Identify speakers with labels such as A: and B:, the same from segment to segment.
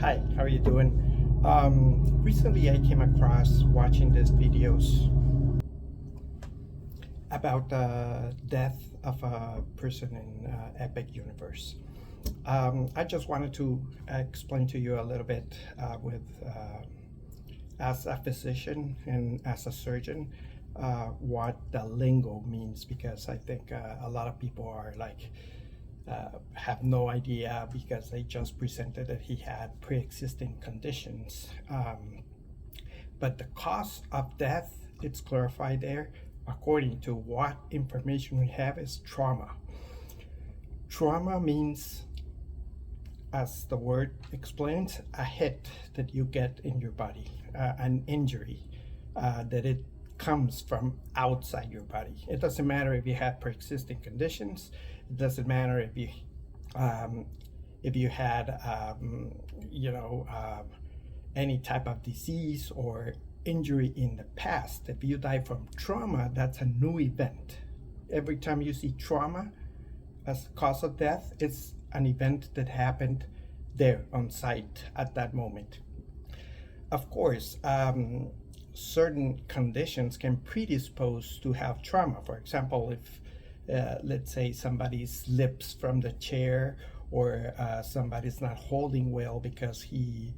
A: Hi, how are you doing? Recently I came across watching these videos about the death of a person in Epic Universe. I just wanted to explain to you a little bit as a physician and as a surgeon, what the lingo means, because I think a lot of people are like, have no idea because they just presented that he had pre-existing conditions. But the cause of death, it's clarified there, according to what information we have, is trauma. Trauma means, as the word explains, a hit that you get in your body, an injury that it comes from outside your body. It doesn't matter if you have pre-existing conditions. It doesn't matter if you had any type of disease or injury in the past. If you die from trauma, that's a new event. Every time you see trauma as cause of death, it's an event that happened there on site at that moment. Of course, certain conditions can predispose to have trauma. For example, if let's say somebody slips from the chair, or somebody's not holding well because he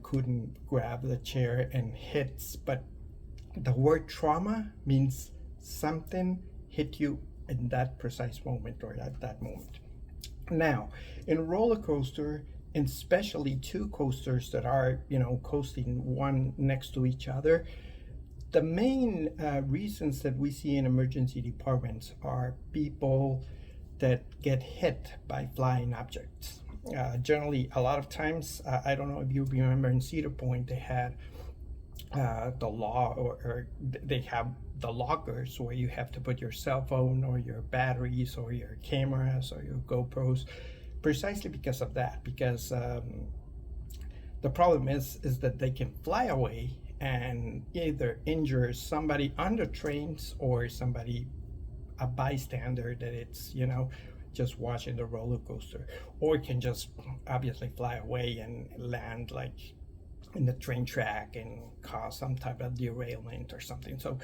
A: couldn't grab the chair and hits. But the word trauma means something hit you in that precise moment or at that moment. Now, in roller coaster, and especially two coasters that are, coasting one next to each other, the main reasons that we see in emergency departments are people that get hit by flying objects. Generally, a lot of times, I don't know if you remember in Cedar Point, they had the law, or they have the lockers where you have to put your cell phone or your batteries or your cameras or your GoPros, precisely because of that. Because the problem is that they can fly away and either injure somebody on the trains or somebody, a bystander that it's just watching the roller coaster, or can just obviously fly away and land like in the train track and cause some type of derailment or something. So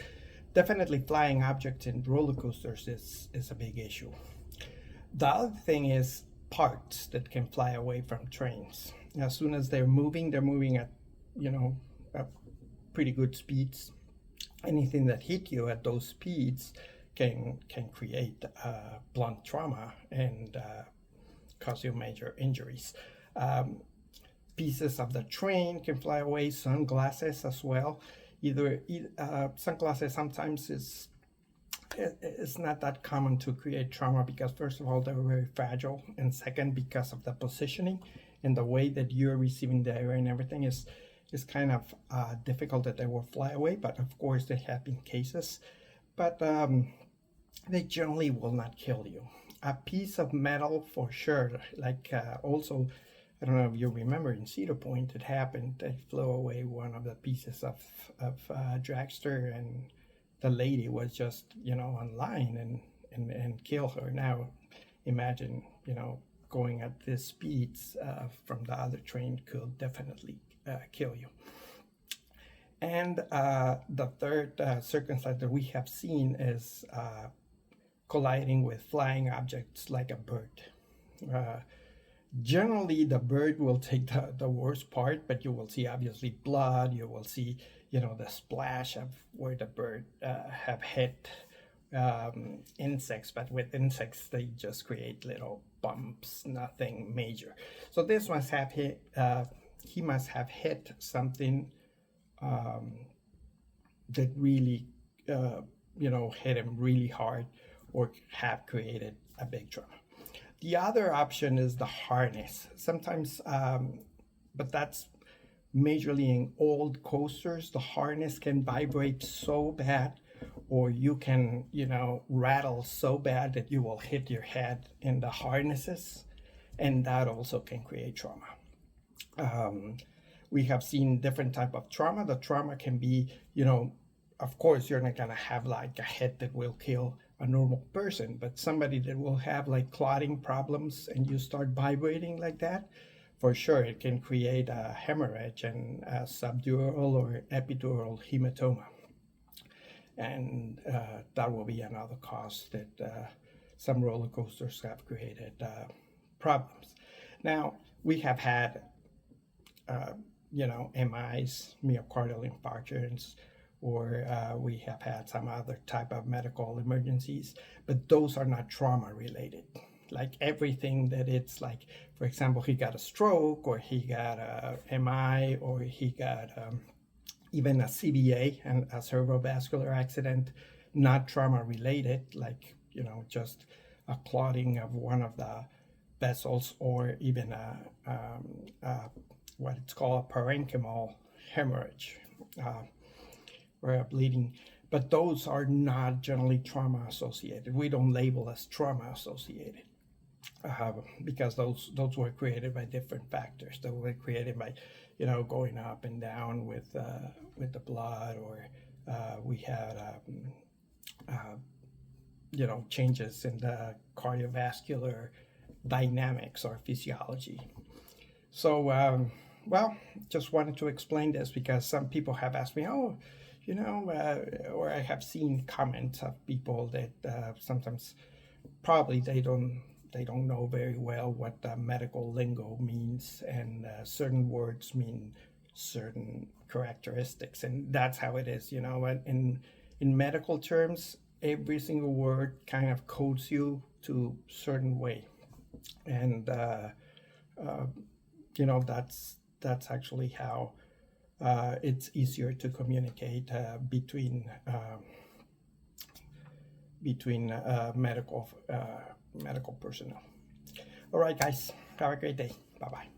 A: definitely flying objects in roller coasters is a big issue. The other thing is parts that can fly away from trains. As soon as they're moving at at pretty good speeds. Anything that hit you at those speeds can create blunt trauma and cause you major injuries. Pieces of the train can fly away. Sunglasses as well. Sunglasses sometimes it's not that common to create trauma, because first of all, they're very fragile, and second, because of the positioning and the way that you're receiving the air and everything is kind of difficult that they will fly away. But of course, there have been cases, but they generally will not kill you. A piece of metal for sure, like also, I don't know if you remember in Cedar Point, it happened. They flew away one of the pieces of dragster, and the lady was just online and kill her. Now imagine going at this speeds from the other train could definitely kill you. And the third circumstance that we have seen is colliding with flying objects like a bird. Generally, the bird will take the worst part, but you will see obviously blood. You will see, the splash of where the bird have hit insects. But with insects, they just create little bumps, nothing major. So this must have hit. He must have hit something that really, hit him really hard, or have created a big trauma. The other option is the harness. Sometimes, but that's majorly in old coasters. The harness can vibrate so bad, or you can, rattle so bad that you will hit your head in the harnesses, and that also can create trauma. We have seen different type of trauma. The trauma can be, of course, you're not gonna have like a hit that will kill a normal person, but somebody that will have like clotting problems and you start vibrating like that, for sure it can create a hemorrhage and a subdural or epidural hematoma. And that will be another cause that some roller coasters have created problems. Now, we have had, MIs, myocardial infarctions, or we have had some other type of medical emergencies, but those are not trauma related. Like everything that it's like, for example, he got a stroke, or he got a MI, or he got even a CVA and a cerebrovascular accident, not trauma related, like, just a clotting of one of the vessels, or even what it's called a parenchymal hemorrhage, or a bleeding. But those are not generally trauma associated. We don't label as trauma associated. Because those were created by different factors. They were created by, going up and down with the blood, or we had changes in the cardiovascular dynamics or physiology. So, well, just wanted to explain this because some people have asked me, or I have seen comments of people that sometimes probably they don't know very well what the medical lingo means, and certain words mean certain characteristics, and that's how it is. In medical terms, every single word kind of codes you to a certain way, and that's actually how it's easier to communicate between medical personnel. All right, guys, have a great day. Bye bye.